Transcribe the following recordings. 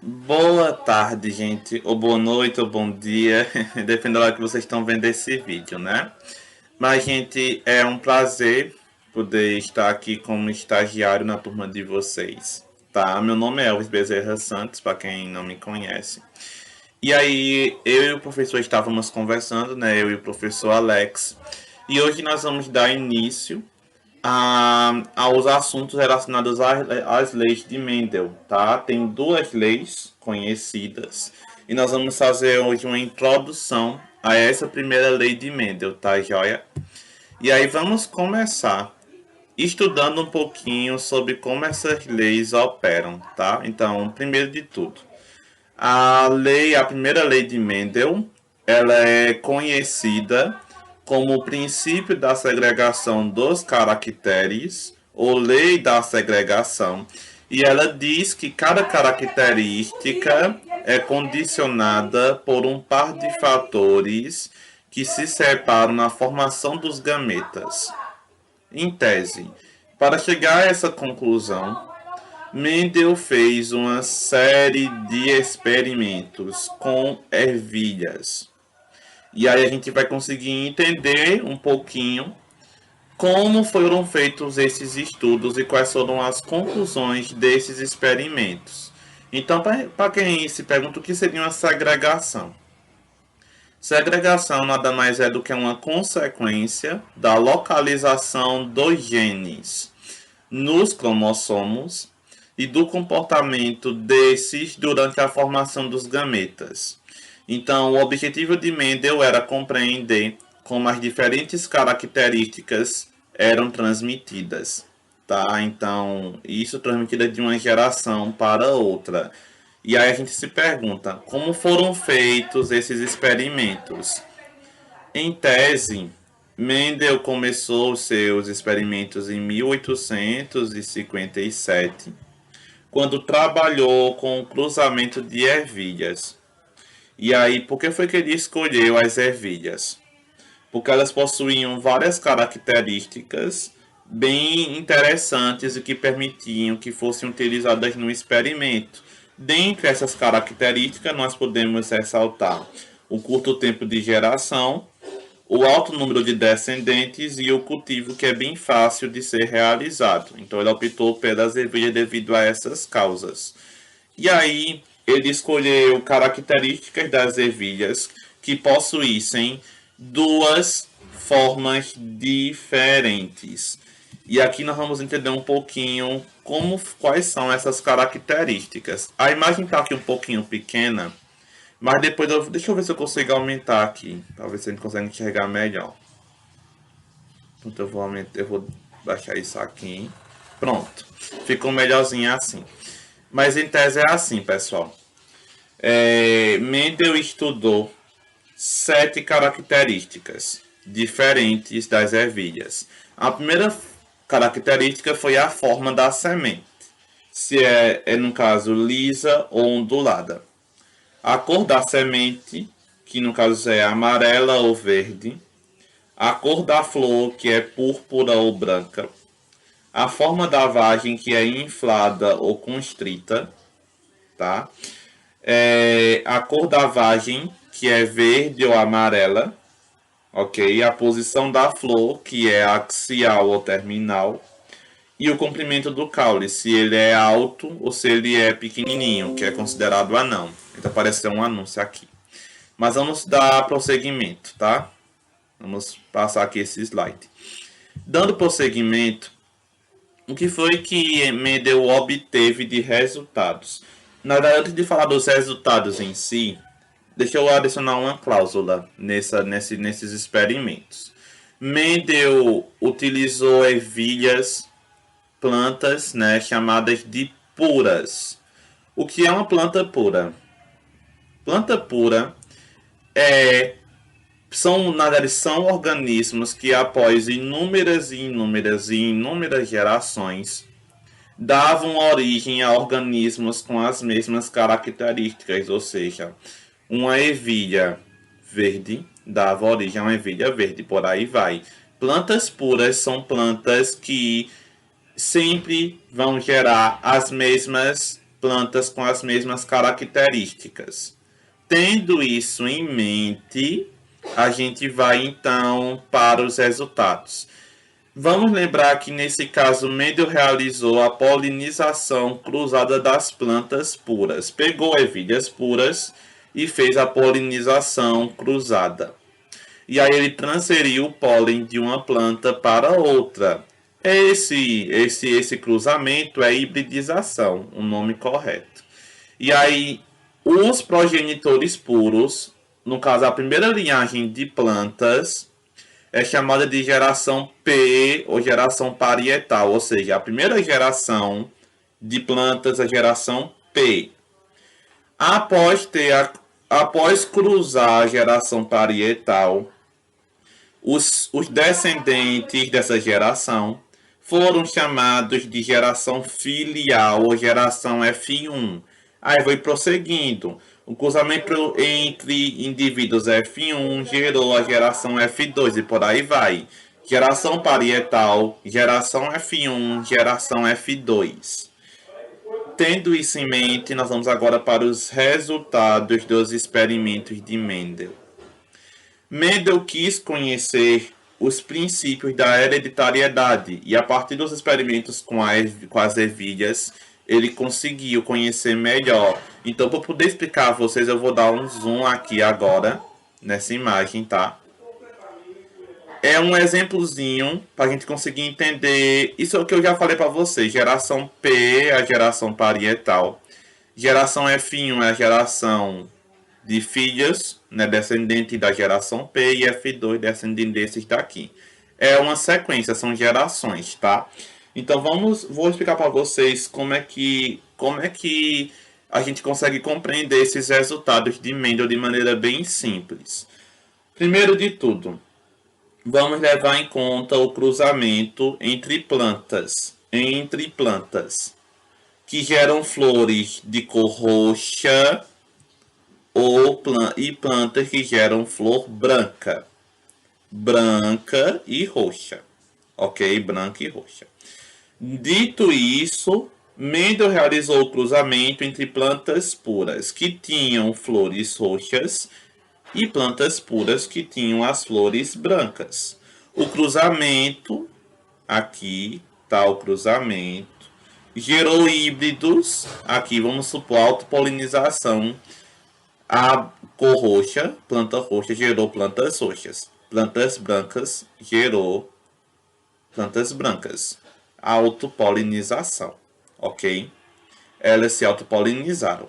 Boa tarde, gente, ou boa noite, ou bom dia, depende da hora que vocês estão vendo esse vídeo, né? Mas, gente, é um prazer poder estar aqui como estagiário na turma de vocês, tá? Meu nome é Elvis Bezerra Santos, para quem não me conhece. E aí, eu e o professor estávamos conversando, né? Eu e o professor Alex, e hoje nós vamos dar início aos assuntos relacionados às leis de Mendel, tá? Tem duas leis conhecidas e nós vamos fazer hoje uma introdução a essa primeira lei de Mendel, tá, joia? E aí vamos começar estudando um pouquinho sobre como essas leis operam, tá? Então, primeiro de tudo, a primeira lei de Mendel, ela é conhecida como o princípio da segregação dos caracteres, ou lei da segregação, e ela diz que cada característica é condicionada por um par de fatores que se separam na formação dos gametas. Em tese, para chegar a essa conclusão, Mendel fez uma série de experimentos com ervilhas. E aí a gente vai conseguir entender um pouquinho como foram feitos esses estudos e quais foram as conclusões desses experimentos. Então, para quem se pergunta o que seria uma segregação, segregação nada mais é do que uma consequência da localização dos genes nos cromossomos e do comportamento desses durante a formação dos gametas. Então, o objetivo de Mendel era compreender como as diferentes características eram transmitidas, tá? Então, isso transmitida de uma geração para outra. E aí a gente se pergunta, como foram feitos esses experimentos? Em tese, Mendel começou seus experimentos em 1857, quando trabalhou com o cruzamento de ervilhas. E aí, por que foi que ele escolheu as ervilhas? Porque elas possuíam várias características bem interessantes e que permitiam que fossem utilizadas no experimento. Dentre essas características, nós podemos ressaltar o curto tempo de geração, o alto número de descendentes e o cultivo que é bem fácil de ser realizado. Então ele optou pelas ervilhas devido a essas causas. E aí ele escolheu características das ervilhas que possuíssem duas formas diferentes. E aqui nós vamos entender um pouquinho quais são essas características. A imagem está aqui um pouquinho pequena, mas depois deixa eu ver se eu consigo aumentar aqui, para ver se a gente consegue enxergar melhor. Então eu vou baixar isso aqui. Pronto, ficou melhorzinho assim. Mas em tese é assim, pessoal. Mendel estudou 7 características diferentes das ervilhas. A primeira característica foi a forma da semente, se no caso lisa ou ondulada. A cor da semente, que no caso é amarela ou verde. A cor da flor, que é púrpura ou branca. A forma da vagem, que é inflada ou constrita, tá? A cor da vagem, que é verde ou amarela, ok? A posição da flor, que é axial ou terminal. E o comprimento do caule, se ele é alto ou se ele é pequenininho, que é considerado anão. Então apareceu um anúncio aqui. Mas vamos dar prosseguimento, tá? Vamos passar aqui esse slide. Dando prosseguimento, o que foi que Mendel obteve de resultados? Na verdade, antes de falar dos resultados em si, deixa eu adicionar uma cláusula nesses experimentos. Mendel utilizou ervilhas, plantas, né, chamadas de puras. O que é uma planta pura? Planta pura é na verdade, são organismos que após inúmeras gerações davam origem a organismos com as mesmas características, ou seja, uma ervilha verde dava origem a uma ervilha verde, por aí vai. Plantas puras são plantas que sempre vão gerar as mesmas plantas com as mesmas características. Tendo isso em mente, a gente vai então para os resultados. Vamos lembrar que nesse caso Mendel realizou a polinização cruzada das plantas puras. Pegou ervilhas puras e fez a polinização cruzada. E aí ele transferiu o pólen de uma planta para outra. Esse cruzamento é hibridização, o nome correto. E aí os progenitores puros, no caso a primeira linhagem de plantas, é chamada de geração P ou geração parietal, ou seja, a primeira geração de plantas é a geração P. Após cruzar a geração parietal, os descendentes dessa geração foram chamados de geração filial ou geração F1. Aí foi prosseguindo. O cruzamento entre indivíduos F1 gerou a geração F2 e por aí vai. Geração parietal, geração F1, geração F2. Tendo isso em mente, nós vamos agora para os resultados dos experimentos de Mendel. Mendel quis conhecer os princípios da hereditariedade e a partir dos experimentos com as ervilhas, ele conseguiu conhecer melhor. Então, para poder explicar a vocês, eu vou dar um zoom aqui agora, nessa imagem, tá? É um exemplozinho para a gente conseguir entender. Isso é o que eu já falei para vocês. Geração P é a geração parietal. Geração F1 é a geração de filhos, né, descendente da geração P, e F2 descendente desses daqui. É uma sequência, são gerações, tá? Então vou explicar para vocês como é que a gente consegue compreender esses resultados de Mendel de maneira bem simples. Primeiro de tudo, vamos levar em conta o cruzamento entre plantas que geram flores de cor roxa e plantas que geram flor branca e roxa, ok? Branca e roxa. Dito isso, Mendel realizou o cruzamento entre plantas puras que tinham flores roxas e plantas puras que tinham as flores brancas. O cruzamento, aqui está o cruzamento, gerou híbridos, aqui vamos supor autopolinização. A cor roxa, planta roxa, gerou plantas roxas. Plantas brancas gerou plantas brancas. Autopolinização, ok? Elas se autopolinizaram.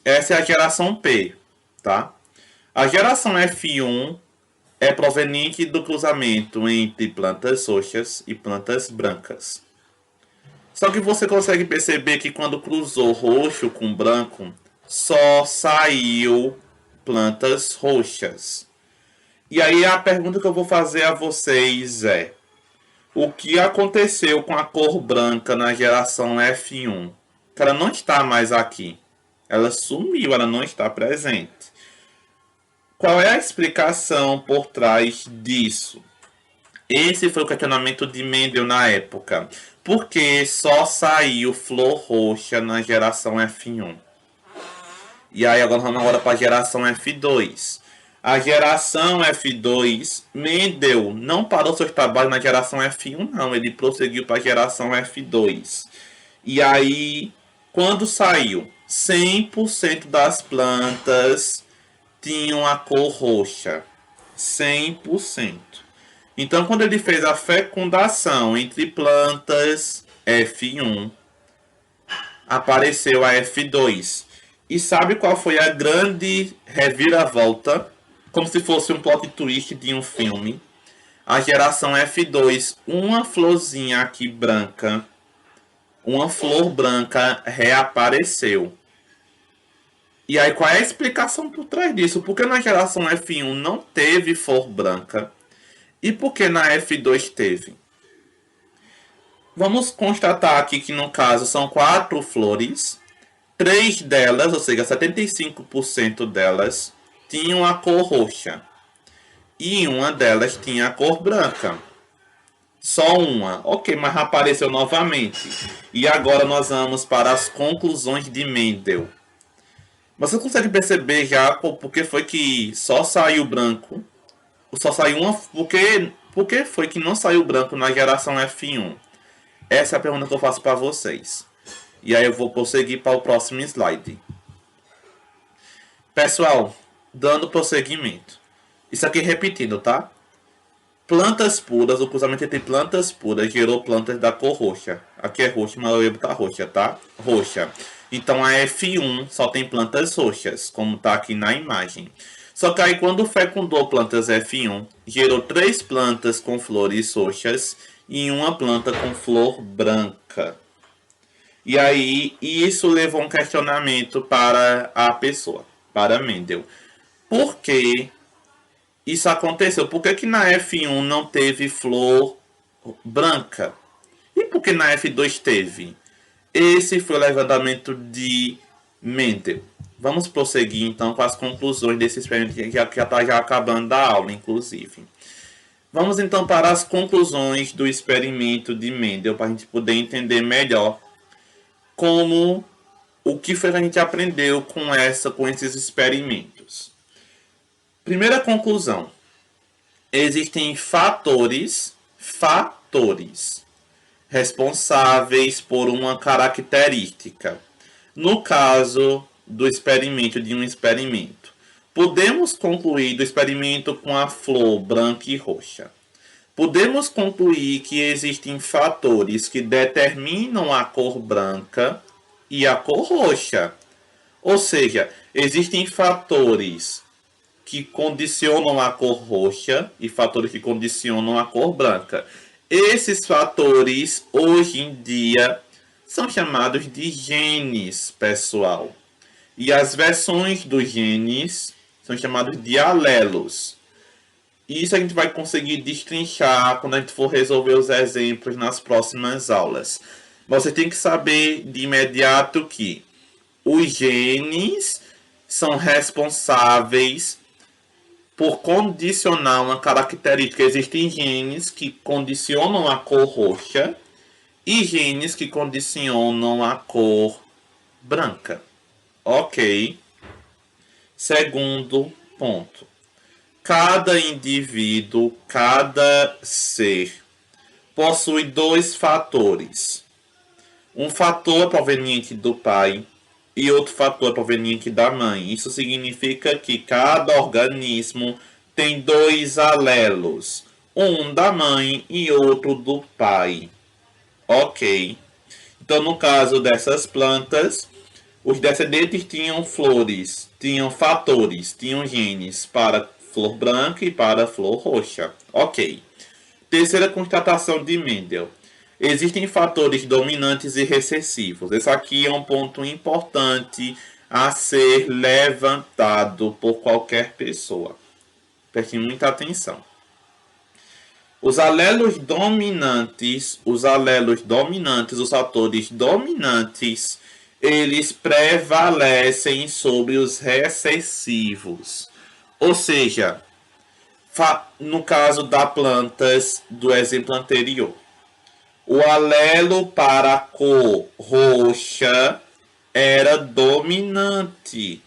Essa é a geração P, tá? A geração F1 é proveniente do cruzamento entre plantas roxas e plantas brancas. Só que você consegue perceber que quando cruzou roxo com branco, só saiu plantas roxas. E aí a pergunta que eu vou fazer a vocês é: o que aconteceu com a cor branca na geração F1? Ela não está mais aqui. Ela sumiu, ela não está presente. Qual é a explicação por trás disso? Esse foi o questionamento de Mendel na época. Por que só saiu flor roxa na geração F1? E aí agora vamos para a geração F2. A geração F2, Mendel não parou seus trabalhos na geração F1, não. Ele prosseguiu para a geração F2. E aí, quando saiu, 100% das plantas tinham a cor roxa. 100%. Então, quando ele fez a fecundação entre plantas F1, apareceu a F2. E sabe qual foi a grande reviravolta? Como se fosse um plot twist de um filme. A geração F2, uma florzinha aqui branca, uma flor branca reapareceu. E aí qual é a explicação por trás disso? Por que na geração F1 não teve flor branca? E por que na F2 teve? Vamos constatar aqui que no caso são 4 flores. 3 delas, ou seja, 75% delas, tinham a cor roxa. E uma delas tinha a cor branca. Só uma. Ok, mas apareceu novamente. E agora nós vamos para as conclusões de Mendel. Você consegue perceber já por que foi que só saiu branco? Só saiu uma. Por que foi que não saiu branco na geração F1? Essa é a pergunta que eu faço para vocês. E aí eu vou prosseguir para o próximo slide. Pessoal, dando prosseguimento. Isso aqui repetindo, tá? Plantas puras, o cruzamento entre plantas puras gerou plantas da cor roxa. Aqui é roxo, mas eu ia botar roxa, tá? Roxa. Então a F1 só tem plantas roxas, como tá aqui na imagem. Só que aí quando fecundou plantas F1, gerou 3 plantas com flores roxas e uma planta com flor branca. E aí isso levou um questionamento para a pessoa, para Mendel. Por que isso aconteceu? Por que, que na F1 não teve flor branca? E por que na F2 teve? Esse foi o levantamento de Mendel. Vamos prosseguir então com as conclusões desse experimento que já está acabando da aula, inclusive. Vamos então para as conclusões do experimento de Mendel para a gente poder entender melhor como o que foi que a gente aprendeu com esses experimentos. Primeira conclusão: existem fatores responsáveis por uma característica. No caso do experimento de um experimento, podemos concluir do experimento com a flor branca e roxa. Podemos concluir que existem fatores que determinam a cor branca e a cor roxa. Ou seja, existem fatores que condicionam a cor roxa e fatores que condicionam a cor branca. Esses fatores, hoje em dia, são chamados de genes, pessoal. E as versões dos genes são chamados de alelos. Isso a gente vai conseguir destrinchar quando a gente for resolver os exemplos nas próximas aulas. Você tem que saber de imediato que os genes são responsáveis por condicionar uma característica. Existem genes que condicionam a cor roxa e genes que condicionam a cor branca. Ok. Segundo ponto. Cada indivíduo, cada ser, possui 2 fatores. Um fator proveniente do pai e outro fator proveniente da mãe. Isso significa que cada organismo tem 2 alelos, um da mãe e outro do pai. Ok. Então, no caso dessas plantas, os descendentes tinham flores, tinham fatores, tinham genes para flor branca e para flor roxa. Ok. Terceira constatação de Mendel. Existem fatores dominantes e recessivos. Esse aqui é um ponto importante a ser levantado por qualquer pessoa. Preste muita atenção. Os alelos dominantes, os fatores dominantes, eles prevalecem sobre os recessivos. Ou seja, no caso das plantas do exemplo anterior, o alelo para a cor roxa era dominante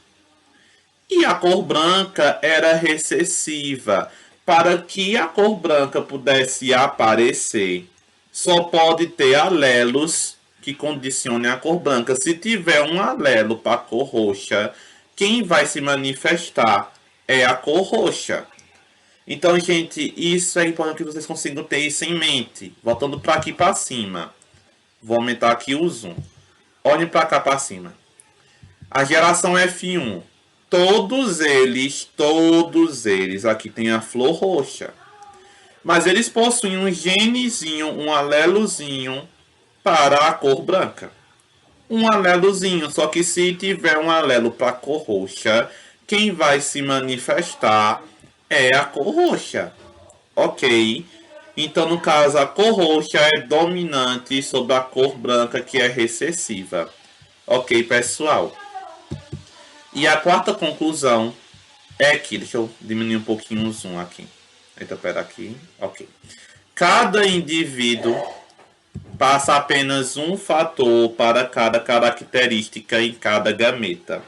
e a cor branca era recessiva. Para que a cor branca pudesse aparecer, só pode ter alelos que condicionem a cor branca. Se tiver um alelo para a cor roxa, quem vai se manifestar é a cor roxa. Então, gente, isso é importante que vocês consigam ter isso em mente. Voltando para aqui para cima. Vou aumentar aqui o zoom. Olhem para cá para cima. A geração F1. Todos eles, aqui tem a flor roxa. Mas eles possuem um genezinho, um alelozinho para a cor branca. Um alelozinho, só que se tiver um alelo para a cor roxa, quem vai se manifestar é a cor roxa. Ok? Então, no caso, a cor roxa é dominante sobre a cor branca, que é recessiva. Ok, pessoal? E a quarta conclusão é que... Deixa eu diminuir um pouquinho o zoom aqui. Eita, pera aqui. Ok. cada indivíduo passa apenas um fator para cada característica em cada gameta.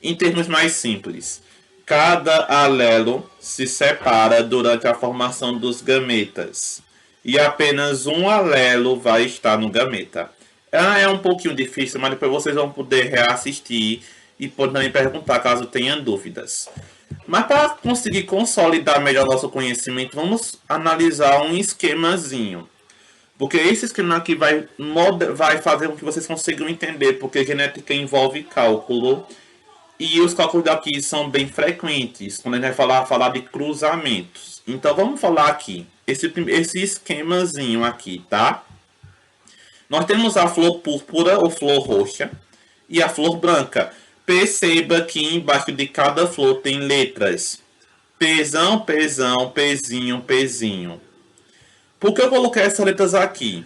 Em termos mais simples, cada alelo se separa durante a formação dos gametas e apenas um alelo vai estar no gameta. É um pouquinho difícil, mas depois vocês vão poder reassistir e podem perguntar caso tenham dúvidas. Mas para conseguir consolidar melhor nosso conhecimento, vamos analisar um esquemazinho. Porque esse esquema aqui vai fazer com que vocês consigam entender, porque genética envolve cálculo. E os cálculos daqui são bem frequentes, quando a gente vai falar de cruzamentos. Então vamos falar aqui, esse esquemazinho aqui, tá? Nós temos a flor púrpura ou flor roxa e a flor branca. Perceba que embaixo de cada flor tem letras. Pzão, Pzão, Pzinho, Pzinho. Por que eu coloquei essas letras aqui?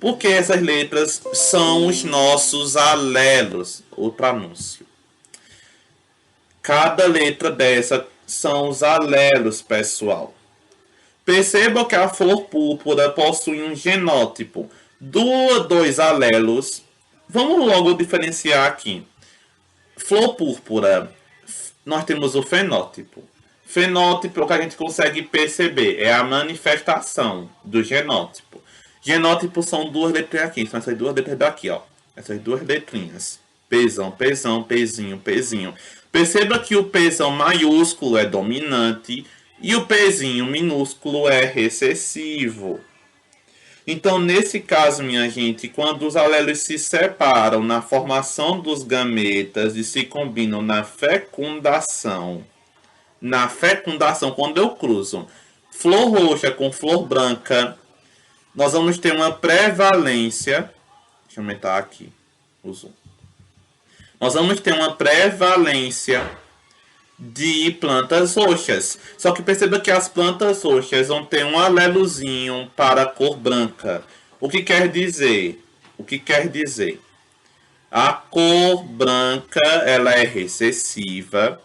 Porque essas letras são os nossos alelos. Outro anúncio. Cada letra dessa são os alelos, pessoal. Perceba que a flor púrpura possui um genótipo. Dois alelos. Vamos logo diferenciar aqui. Flor púrpura, nós temos o fenótipo. Fenótipo é o que a gente consegue perceber, é a manifestação do genótipo. Genótipo são duas letrinhas aqui, são essas duas letras daqui, ó. Essas duas letrinhas. Pzão, Pzão, Pzinho, Pzinho. Perceba que o Pzão maiúsculo é dominante e o Pzinho minúsculo é recessivo. Então, nesse caso, minha gente, quando os alelos se separam na formação dos gametas e se combinam na fecundação, quando eu cruzo flor roxa com flor branca, nós vamos ter uma prevalência. Deixa eu aumentar aqui o zoom. Nós vamos ter uma prevalência de plantas roxas. Só que perceba que as plantas roxas vão ter um alelozinho para a cor branca. O que quer dizer? A cor branca, ela é recessiva.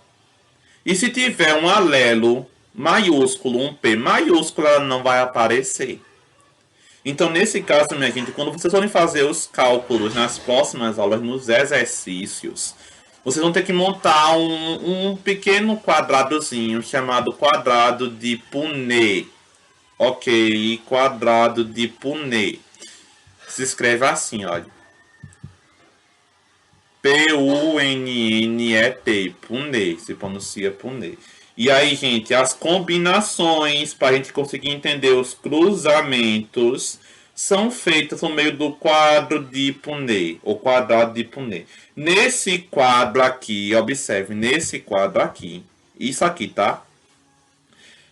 E se tiver um alelo maiúsculo, um P maiúsculo, ela não vai aparecer. Então, nesse caso, minha gente, quando vocês forem fazer os cálculos nas próximas aulas, nos exercícios, vocês vão ter que montar um pequeno quadradozinho chamado quadrado de Punnett. Ok, quadrado de Punnett. Se escreve assim, olha. P-U-N-N-E-T, Punnett, se pronuncia Punnett. E aí, gente, as combinações, para a gente conseguir entender os cruzamentos, são feitas no meio do quadro de Punnett, ou quadrado de Punnett. Nesse quadro aqui, observe, nesse quadro aqui, isso aqui, tá?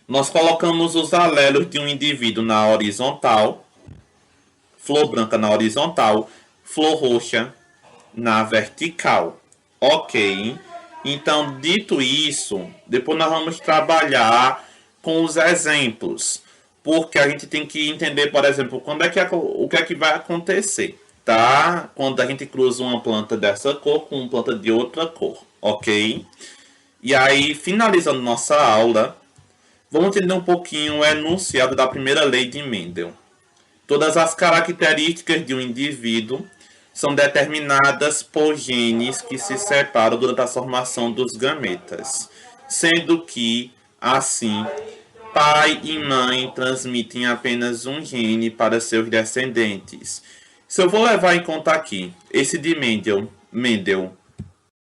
Nós colocamos os alelos de um indivíduo na horizontal, flor branca na horizontal, flor roxa na vertical. Ok? Então, dito isso, depois nós vamos trabalhar com os exemplos. Porque a gente tem que entender, por exemplo, o que é que vai acontecer, tá? Quando a gente cruza uma planta dessa cor com uma planta de outra cor, ok? E aí, finalizando nossa aula, vamos entender um pouquinho o enunciado da primeira lei de Mendel. Todas as características de um indivíduo são determinadas por genes que se separam durante a formação dos gametas, sendo que, assim, pai e mãe transmitem apenas um gene para seus descendentes. Se eu vou levar em conta aqui, esse de Mendel,